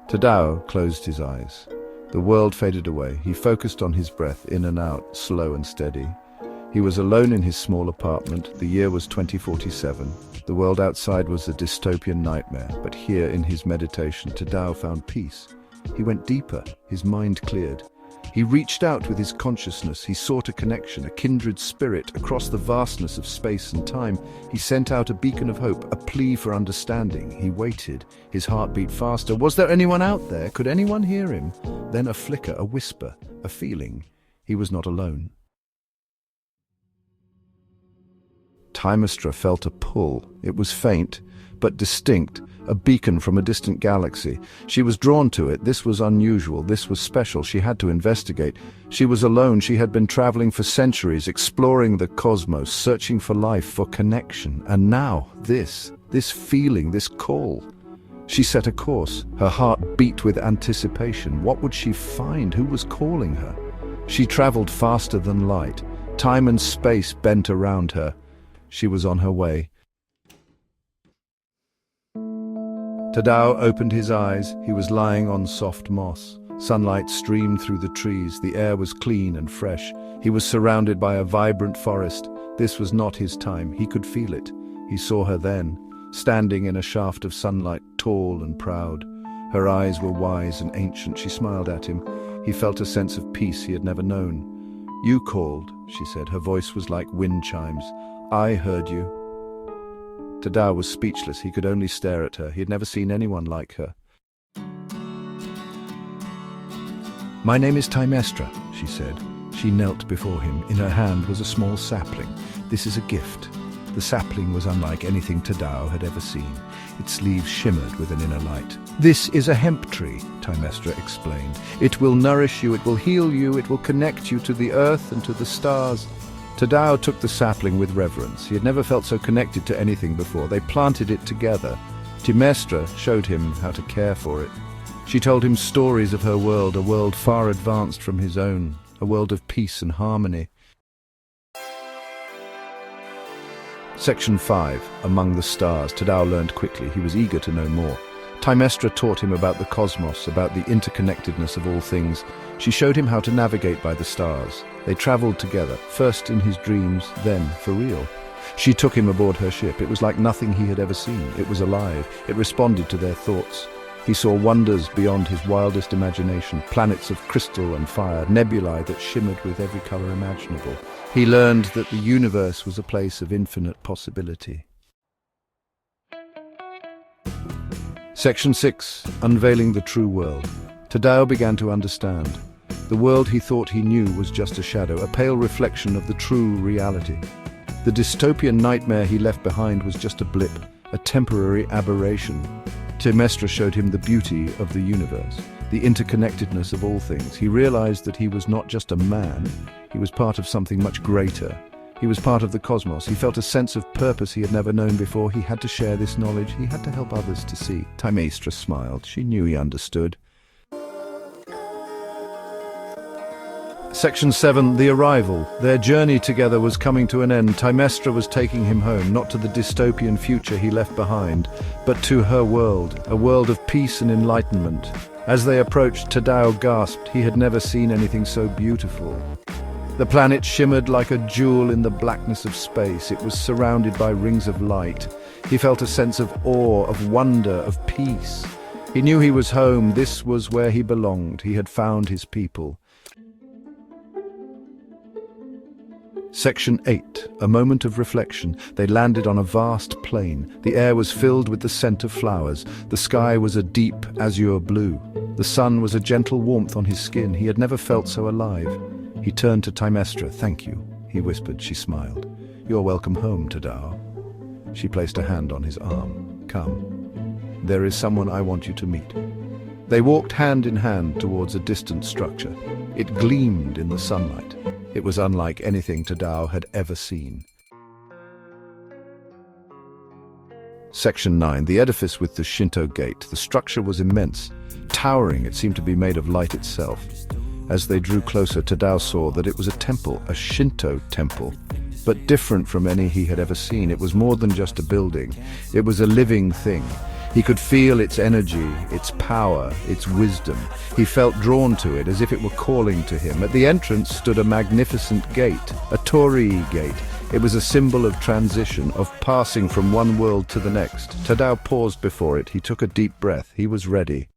Tadao closed his eyes. The world faded away. He focused on his breath, in and out, slow and steady. He was alone in his small apartment. The year was 2047. The world outside was a dystopian nightmare, but here in his meditation, Tadao found peace. He went deeper. His mind cleared. He reached out with his consciousness. He sought a connection, a kindred spirit across the vastness of space and time. He sent out a beacon of hope, a plea for understanding. He waited. His heart beat faster. Was there anyone out there? Could anyone hear him? Then a flicker, a whisper, a feeling. He was not alone. Thymestra felt a pull. It was faint, but distinct, a beacon from a distant galaxy. She was drawn to it. This was unusual. This was special. She had to investigate. She was alone. She had been traveling for centuries, exploring the cosmos, searching for life, for connection. And now, this feeling, this call. She set a course. Her heart beat with anticipation. What would she find? Who was calling her? She traveled faster than light. Time and space bent around her. She was on her way. Tadao opened his eyes. He was lying on soft moss. Sunlight streamed through the trees. The air was clean and fresh. He was surrounded by a vibrant forest. This was not his time. He could feel it. He saw her then, standing in a shaft of sunlight, tall and proud. Her eyes were wise and ancient. She smiled at him. He felt a sense of peace he had never known. "You called," she said. Her voice was like wind chimes. "I heard you." Tadao was speechless. He could only stare at her. He had never seen anyone like her. "My name is Thymestra," she said. She knelt before him. In her hand was a small sapling. "This is a gift." The sapling was unlike anything Tadao had ever seen. Its leaves shimmered with an inner light. "This is a hemp tree," Thymestra explained. "It will nourish you, it will heal you, it will connect you to the earth and to the stars." Tadao took the sapling with reverence. He had never felt so connected to anything before. They planted it together. Thymestra showed him how to care for it. She told him stories of her world, a world far advanced from his own, a world of peace and harmony. Section 5. Among the Stars. Tadao learned quickly. He was eager to know more. Thymestra taught him about the cosmos, about the interconnectedness of all things. She showed him how to navigate by the stars. They traveled together, first in his dreams, then for real. She took him aboard her ship. It was like nothing he had ever seen. It was alive. It responded to their thoughts. He saw wonders beyond his wildest imagination, planets of crystal and fire, nebulae that shimmered with every color imaginable. He learned that the universe was a place of infinite possibility. Section 6. Unveiling the True World. Tadao began to understand. The world he thought he knew was just a shadow, a pale reflection of the true reality. The dystopian nightmare he left behind was just a blip, a temporary aberration. Thymestra showed him the beauty of the universe, the interconnectedness of all things. He realized that he was not just a man, he was part of something much greater. He was part of the cosmos. He felt a sense of purpose he had never known before. He had to share this knowledge. He had to help others to see. Thymestra smiled. She knew he understood. Section 7. The Arrival. Their journey together was coming to an end. Thymestra was taking him home, not to the dystopian future he left behind, but to her world, a world of peace and enlightenment. As they approached, Tadao gasped. He had never seen anything so beautiful. The planet shimmered like a jewel in the blackness of space. It was surrounded by rings of light. He felt a sense of awe, of wonder, of peace. He knew he was home. This was where he belonged. He had found his people. Section 8. A moment of reflection. They landed on a vast plain. The air was filled with the scent of flowers. The sky was a deep azure blue. The sun was a gentle warmth on his skin. He had never felt so alive. He turned to Thymestra. "Thank you," he whispered. She smiled. "You're welcome home, Tadao." She placed a hand on his arm. "Come. There is someone I want you to meet." They walked hand in hand towards a distant structure. It gleamed in the sunlight. It was unlike anything Tadao had ever seen. Section 9. The edifice with the Shinto gate. The structure was immense. Towering, it seemed to be made of light itself. As they drew closer, Tadao saw that it was a temple, a Shinto temple, but different from any he had ever seen. It was more than just a building. It was a living thing. He could feel its energy, its power, its wisdom. He felt drawn to it as if it were calling to him. At the entrance stood a magnificent gate, a Torii gate. It was a symbol of transition, of passing from one world to the next. Tadao paused before it. He took a deep breath. He was ready.